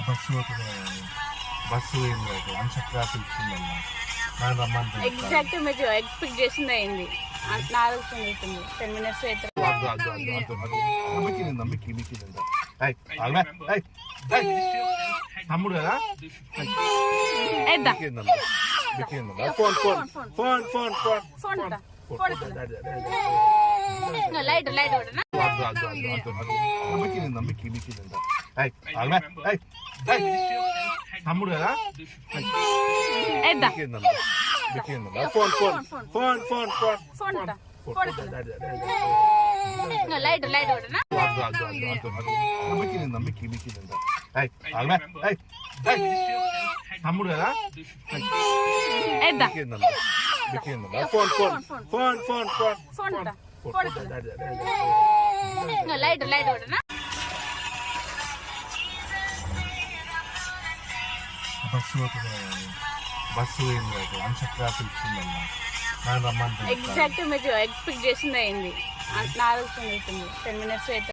Bus bus పోయింది అన్సక్రాఫ్ ఇచ్చిందన్న నాకు రమ్మంటే ఎగ్జాక్ట్ మీరు ఎక్స్పెక్ట్ చేసింది అయింది. 4 అవుతుంది 10 minutes అయితే తమ్ముడు కదా ఫోన్ లైట్ తమ్ముడు కదా లైట్ తమ్ముడు కదా లైట్ బస్సు పోయింది అన్సక్రాఫ్ ఇచ్చిందన్న నాకు రమ్మంటే ఎగ్జాక్ట్ మీరు ఎక్స్పెక్ట్ చేసింది అయింది. 4 అవుతుంది 10 minutes అయితే